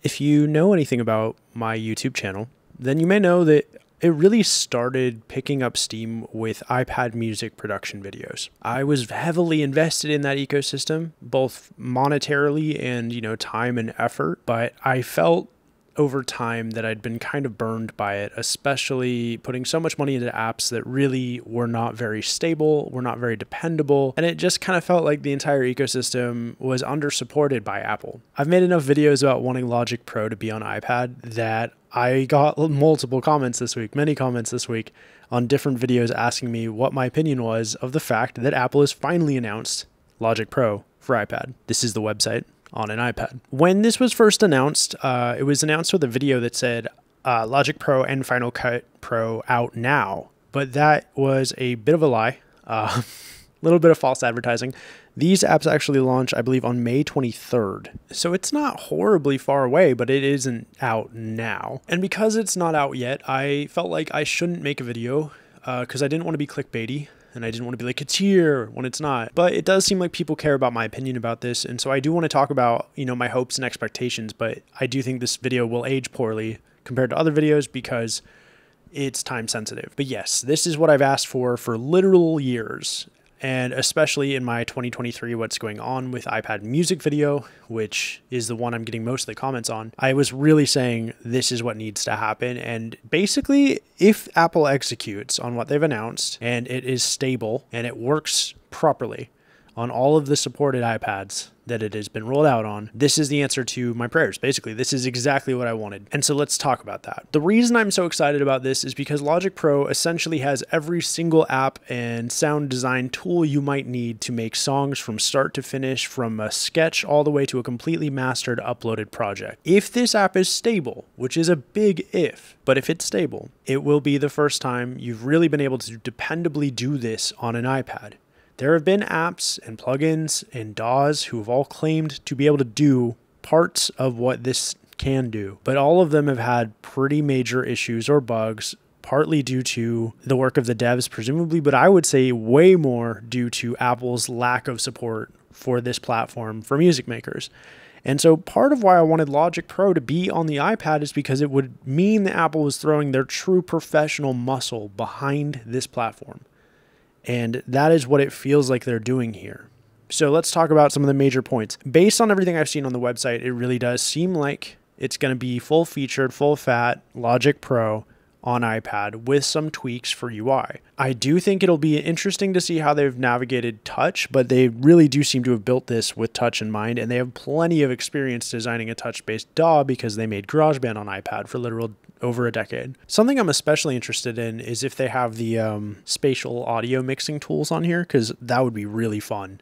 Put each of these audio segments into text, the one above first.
If you know anything about my YouTube channel, then you may know that it really started picking up steam with iPad music production videos. I was heavily invested in that ecosystem, both monetarily and, time and effort, but I felt over time that I'd been kind of burned by it, especially putting so much money into apps that really were not very stable, were not very dependable, and it just kind of felt like the entire ecosystem was under-supported by Apple. I've made enough videos about wanting Logic Pro to be on iPad that I got multiple comments this week, many comments this week, on different videos asking me what my opinion was of the fact that Apple has finally announced Logic Pro for iPad. This is the website on an iPad. When this was first announced, it was announced with a video that said Logic Pro and Final Cut Pro out now, but that was a bit of a lie, a little bit of false advertising. These apps actually launch, I believe, on May 23rd. So it's not horribly far away, but it isn't out now. And because it's not out yet, I felt like I shouldn't make a video because I didn't want to be clickbaity. And I didn't want to be like, it's here when it's not. But it does seem like people care about my opinion about this. And so I do want to talk about, my hopes and expectations. But I do think this video will age poorly compared to other videos because it's time sensitive. But yes, this is what I've asked for literal years. And especially in my 2023 What's Going On with iPad music video, which is the one I'm getting most of the comments on, I was really saying this is what needs to happen. And basically, if Apple executes on what they've announced and it is stable and it works properly on all of the supported iPads that it has been rolled out on, this is the answer to my prayers. Basically, this is exactly what I wanted. And so let's talk about that. The reason I'm so excited about this is because Logic Pro essentially has every single app and sound design tool you might need to make songs from start to finish, from a sketch all the way to a completely mastered, uploaded project. If this app is stable, which is a big if, but if it's stable, it will be the first time you've really been able to dependably do this on an iPad. There have been apps and plugins and DAWs who have all claimed to be able to do parts of what this can do, but all of them have had pretty major issues or bugs, partly due to the work of the devs, presumably, but I would say way more due to Apple's lack of support for this platform for music makers. And so part of why I wanted Logic Pro to be on the iPad is because it would mean that Apple was throwing their true professional muscle behind this platform. And that is what it feels like they're doing here. So let's talk about some of the major points. Based on everything I've seen on the website, it really does seem like it's going to be full-featured, full-fat Logic Pro on iPad with some tweaks for UI. I do think it'll be interesting to see how they've navigated touch, but they really do seem to have built this with touch in mind, and they have plenty of experience designing a touch-based DAW because they made GarageBand on iPad for literal over a decade. Something I'm especially interested in is if they have the spatial audio mixing tools on here, because that would be really fun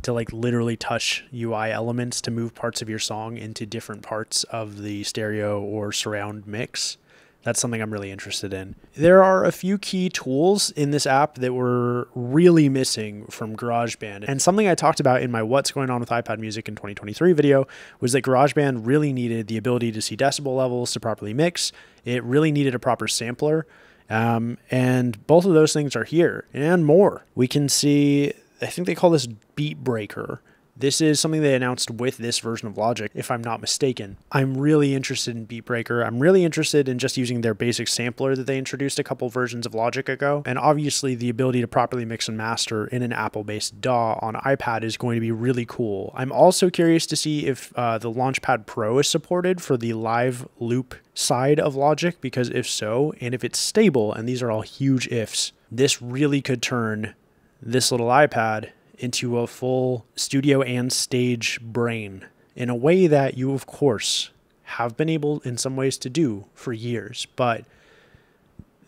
to like literally touch UI elements to move parts of your song into different parts of the stereo or surround mix. That's something I'm really interested in. There are a few key tools in this app that were really missing from GarageBand. And something I talked about in my What's Going On with iPad Music in 2023 video was that GarageBand really needed the ability to see decibel levels to properly mix. It really needed a proper sampler. And both of those things are here and more. We can see, I think they call this Beat Breaker. This is something they announced with this version of Logic, if I'm not mistaken. I'm really interested in Beat Breaker. I'm really interested in just using their basic sampler that they introduced a couple versions of Logic ago. And obviously the ability to properly mix and master in an Apple-based DAW on iPad is going to be really cool. I'm also curious to see if the Launchpad Pro is supported for the live loop side of Logic, because if so, and if it's stable, and these are all huge ifs, this really could turn this little iPad into a full studio and stage brain in a way that you, of course, have been able in some ways to do for years. But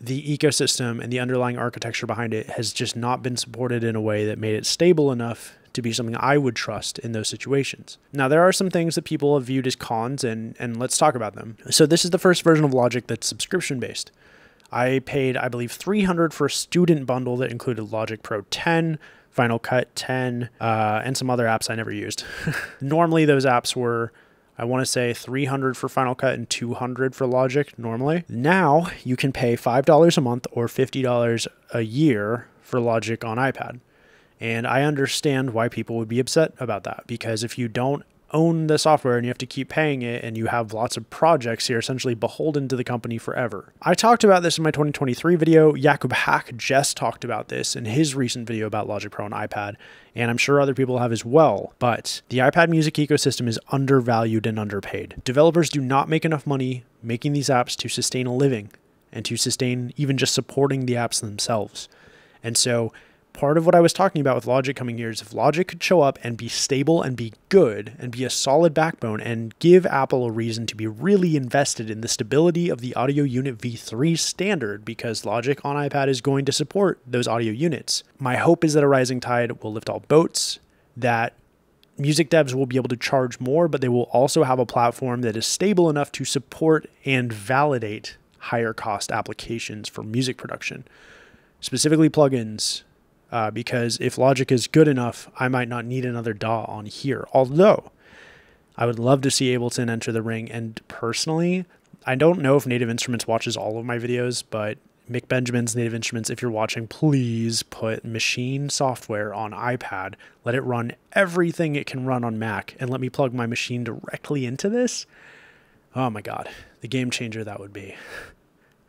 the ecosystem and the underlying architecture behind it has just not been supported in a way that made it stable enough to be something I would trust in those situations. Now, there are some things that people have viewed as cons, and let's talk about them. So this is the first version of Logic that's subscription-based. I paid, I believe, $300 for a student bundle that included Logic Pro 10, Final Cut 10, and some other apps I never used. Normally, those apps were, I want to say, $300 for Final Cut and $200 for Logic normally. Now, you can pay $5 a month or $50 a year for Logic on iPad. And I understand why people would be upset about that, because if you don't own the software and you have to keep paying it, and you have lots of projects, you're essentially beholden to the company forever. I talked about this in my 2023 video. Jakub Hack just talked about this in his recent video about Logic Pro and iPad, and I'm sure other people have as well. But the iPad music ecosystem is undervalued and underpaid. Developers do not make enough money making these apps to sustain a living and to sustain even just supporting the apps themselves. And so part of what I was talking about with Logic coming here is if Logic could show up and be stable and be good and be a solid backbone and give Apple a reason to be really invested in the stability of the Audio Unit V3 standard, because Logic on iPad is going to support those audio units. My hope is that a rising tide will lift all boats, that music devs will be able to charge more, but they will also have a platform that is stable enough to support and validate higher cost applications for music production, specifically plugins. Because if Logic is good enough, I might not need another DAW on here. Although, I would love to see Ableton enter the ring. And personally, I don't know if Native Instruments watches all of my videos, but Mick Benjamin's Native Instruments, if you're watching, please put machine software on iPad. Let it run everything it can run on Mac, and let me plug my machine directly into this. Oh my God, the game changer that would be.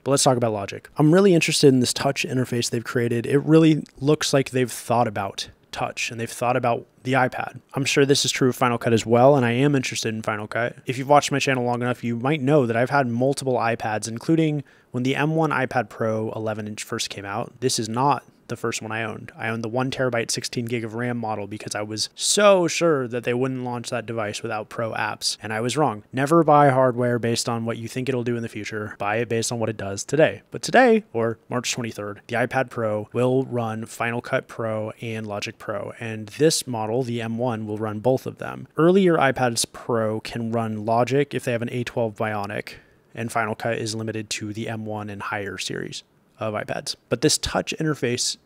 But let's talk about Logic. I'm really interested in this touch interface they've created. It really looks like they've thought about touch and they've thought about the iPad. I'm sure this is true of Final Cut as well, and I am interested in Final Cut. If you've watched my channel long enough, you might know that I've had multiple iPads, including when the M1 iPad Pro 11-inch first came out. This is not the first one I owned. I owned the 1 terabyte, 16 gig of RAM model because I was so sure that they wouldn't launch that device without pro apps. And I was wrong. Never buy hardware based on what you think it'll do in the future. Buy it based on what it does today. But today, or March 23rd, the iPad Pro will run Final Cut Pro and Logic Pro. And this model, the M1, will run both of them. Earlier iPads Pro can run Logic if they have an A12 Bionic, and Final Cut is limited to the M1 and higher series of iPads. But this touch interface,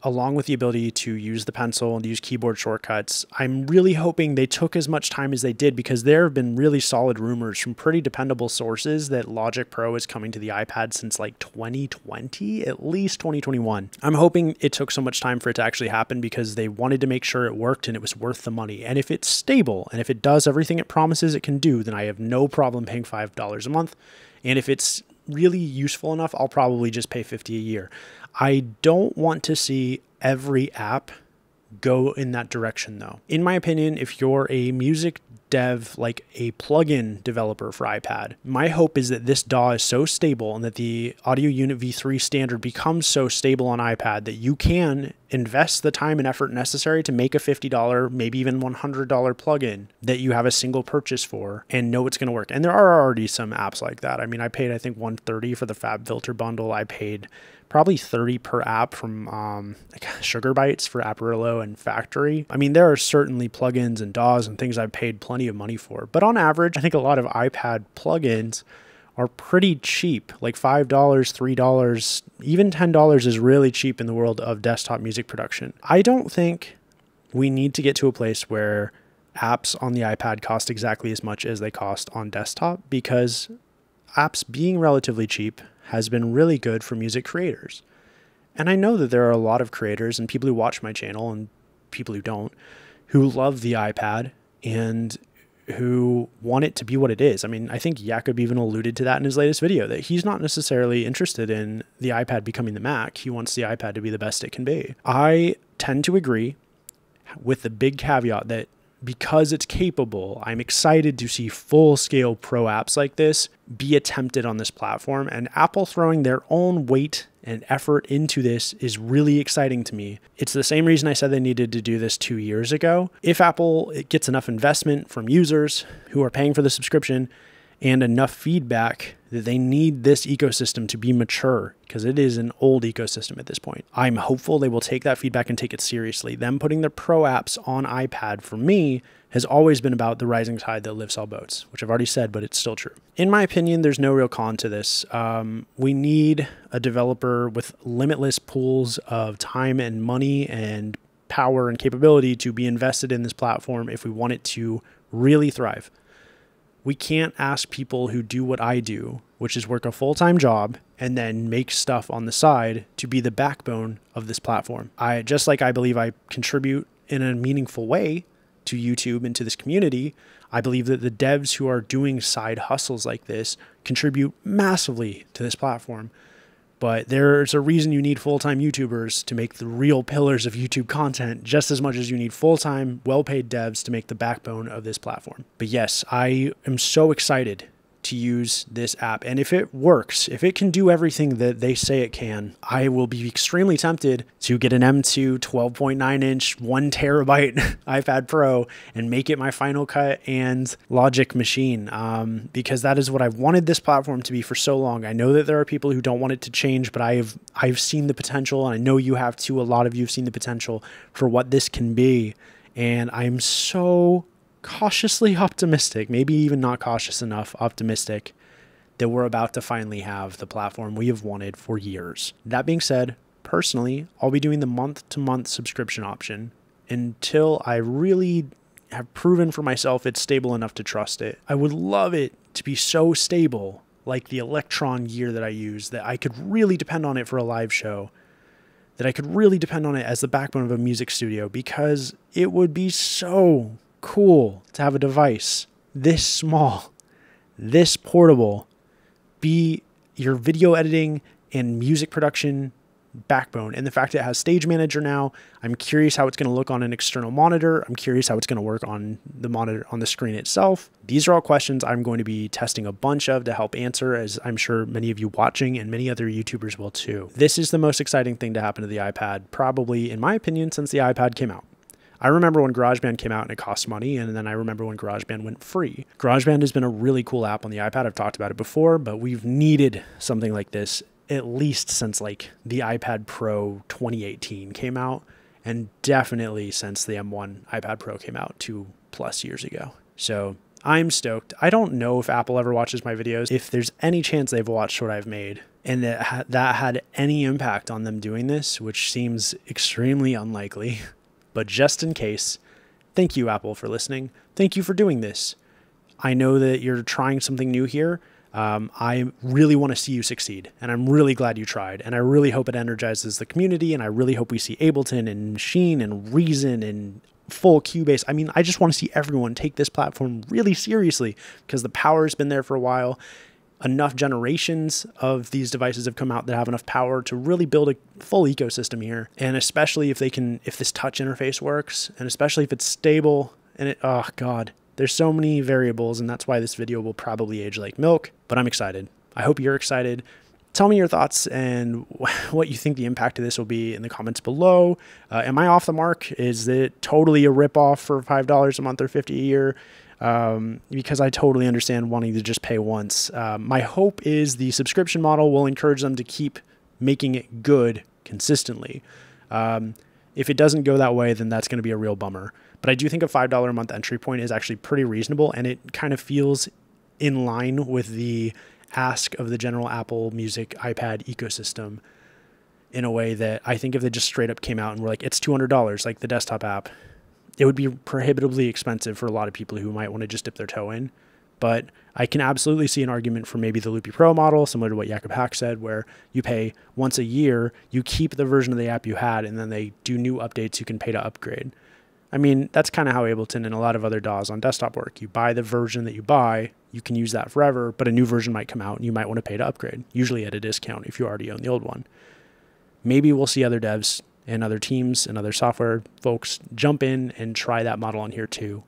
along with the ability to use the pencil and use keyboard shortcuts, I'm really hoping they took as much time as they did, because there have been really solid rumors from pretty dependable sources that Logic Pro is coming to the iPad since like 2020, at least 2021. I'm hoping it took so much time for it to actually happen because they wanted to make sure it worked and it was worth the money. And if it's stable and if it does everything it promises it can do, then I have no problem paying $5 a month. And if it's really useful enough, I'll probably just pay $50 a year. I don't want to see every app go in that direction though. In my opinion, if you're a music dev, like a plugin developer for iPad, my hope is that this DAW is so stable and that the Audio Unit V3 standard becomes so stable on iPad that you can invest the time and effort necessary to make a $50, maybe even $100 plugin that you have a single purchase for and know it's going to work. And there are already some apps like that. I mean, I paid, I think, $130 for the FabFilter bundle. I paid probably $30 per app from like Sugar Bytes for Apparillo and Factory. I mean, there are certainly plugins and DAWs and things I've paid plenty of money for. But on average, I think a lot of iPad plugins are pretty cheap, like $5, $3, even $10 is really cheap in the world of desktop music production. I don't think we need to get to a place where apps on the iPad cost exactly as much as they cost on desktop, because apps being relatively cheap has been really good for music creators. And I know that there are a lot of creators and people who watch my channel and people who don't, who love the iPad and who want it to be what it is. I mean, I think Jakub even alluded to that in his latest video, that he's not necessarily interested in the iPad becoming the Mac. He wants the iPad to be the best it can be. I tend to agree, with the big caveat that because it's capable, I'm excited to see full-scale pro apps like this be attempted on this platform, and Apple throwing their own weight and effort into this is really exciting to me. It's the same reason I said they needed to do this 2 years ago. If Apple gets enough investment from users who are paying for the subscription and enough feedback that they need this ecosystem to be mature, because it is an old ecosystem at this point, I'm hopeful they will take that feedback and take it seriously. Them putting their pro apps on iPad, for me, has always been about the rising tide that lifts all boats, which I've already said, but it's still true. In my opinion, there's no real con to this. We need a developer with limitless pools of time and money and power and capability to be invested in this platform if we want it to really thrive. We can't ask people who do what I do, which is work a full-time job and then make stuff on the side, to be the backbone of this platform. Just like I believe I contribute in a meaningful way to YouTube and to this community, I believe that the devs who are doing side hustles like this contribute massively to this platform. But there's a reason you need full-time YouTubers to make the real pillars of YouTube content, just as much as you need full-time, well-paid devs to make the backbone of this platform. But yes, I am so excited to use this app. And if it works, if it can do everything that they say it can, I will be extremely tempted to get an M2 12.9 inch, 1 terabyte iPad Pro and make it my Final Cut and Logic machine. Because that is what I've wanted this platform to be for so long. I know that there are people who don't want it to change, but I've seen the potential, and I know you have too. A lot of you have seen the potential for what this can be. And I'm so cautiously optimistic, maybe even not cautious enough, optimistic that we're about to finally have the platform we have wanted for years. That being said, personally, I'll be doing the month-to-month subscription option until I really have proven for myself it's stable enough to trust it. I would love it to be so stable, like the Electron gear that I use, that I could really depend on it for a live show, that I could really depend on it as the backbone of a music studio, because it would be so cool to have a device this small, this portable, be your video editing and music production backbone. And the fact that it has Stage Manager now, I'm curious how it's going to look on an external monitor. I'm curious how it's going to work on the monitor, on the screen itself. These are all questions I'm going to be testing a bunch of to help answer, as I'm sure many of you watching and many other YouTubers will too. This is the most exciting thing to happen to the iPad, probably in my opinion, since the iPad came out. I remember when GarageBand came out and it cost money, and then I remember when GarageBand went free. GarageBand has been a really cool app on the iPad. I've talked about it before, but we've needed something like this at least since like the iPad Pro 2018 came out, and definitely since the M1 iPad Pro came out 2+ years ago. So I'm stoked. I don't know if Apple ever watches my videos. If there's any chance they've watched what I've made and that had any impact on them doing this, which seems extremely unlikely, but just in case, thank you, Apple, for listening. Thank you for doing this. I know that you're trying something new here. I really want to see you succeed, and I'm really glad you tried, and I really hope it energizes the community, and I really hope we see Ableton and Machine and Reason and full Cubase. I mean, I just want to see everyone take this platform really seriously, because the power has been there for a while. Enough generations of these devices have come out that have enough power to really build a full ecosystem here. And especially if this touch interface works, and especially if it's stable, and oh God, there's so many variables, and that's why this video will probably age like milk, but I'm excited. I hope you're excited. Tell me your thoughts and what you think the impact of this will be in the comments below. Am I off the mark? Is it totally a ripoff for $5 a month or $50 a year? Because I totally understand wanting to just pay once. My hope is the subscription model will encourage them to keep making it good consistently. If it doesn't go that way, then that's going to be a real bummer. But I do think a $5 a month entry point is actually pretty reasonable, and it kind of feels in line with the ask of the general Apple Music iPad ecosystem, in a way that I think if they just straight up came out and were like, it's $200, like the desktop app, it would be prohibitively expensive for a lot of people who might want to just dip their toe in. But I can absolutely see an argument for maybe the Loopy Pro model, similar to what Jakob Hack said, where you pay once a year, you keep the version of the app you had, and then they do new updates you can pay to upgrade. I mean, that's kind of how Ableton and a lot of other DAWs on desktop work. You buy the version that you buy, you can use that forever, but a new version might come out and you might want to pay to upgrade, usually at a discount if you already own the old one. Maybe we'll see other devs and other teams and other software folks jump in and try that model on here too.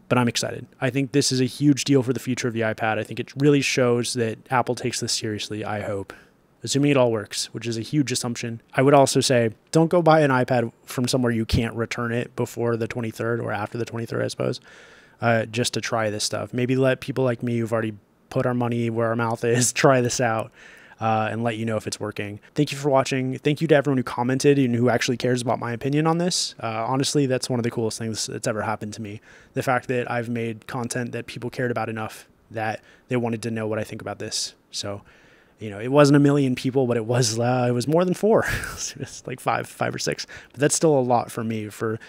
But I'm excited. I think this is a huge deal for the future of the iPad. I think it really shows that Apple takes this seriously, I hope. Assuming it all works, which is a huge assumption. I would also say, don't go buy an iPad from somewhere you can't return it before the 23rd or after the 23rd, I suppose, just to try this stuff. Maybe let people like me who've already put our money where our mouth is try this out and let you know if it's working. Thank you for watching. Thank you to everyone who commented and who actually cares about my opinion on this. Honestly, that's one of the coolest things that's ever happened to me. The fact that I've made content that people cared about enough that they wanted to know what I think about this. So, you know, it wasn't a million people, but it was more than 4. It's like five or 6. But that's still a lot for me, for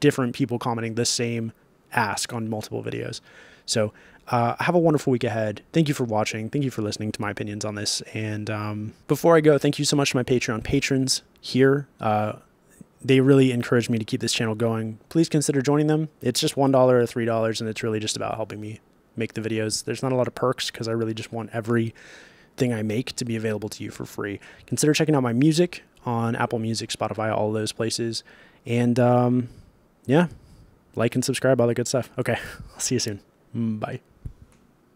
different people commenting the same ask on multiple videos. So have a wonderful week ahead. Thank you for watching. Thank you for listening to my opinions on this. And before I go, thank you so much to my Patreon patrons here. they really encourage me to keep this channel going. Please consider joining them. It's just $1 or $3, and it's really just about helping me make the videos. There's not a lot of perks because I really just want everything I make to be available to you for free. Consider checking out my music on Apple Music, Spotify, all of those places. And yeah, like and subscribe, all that good stuff. Okay, I'll see you soon. Bye.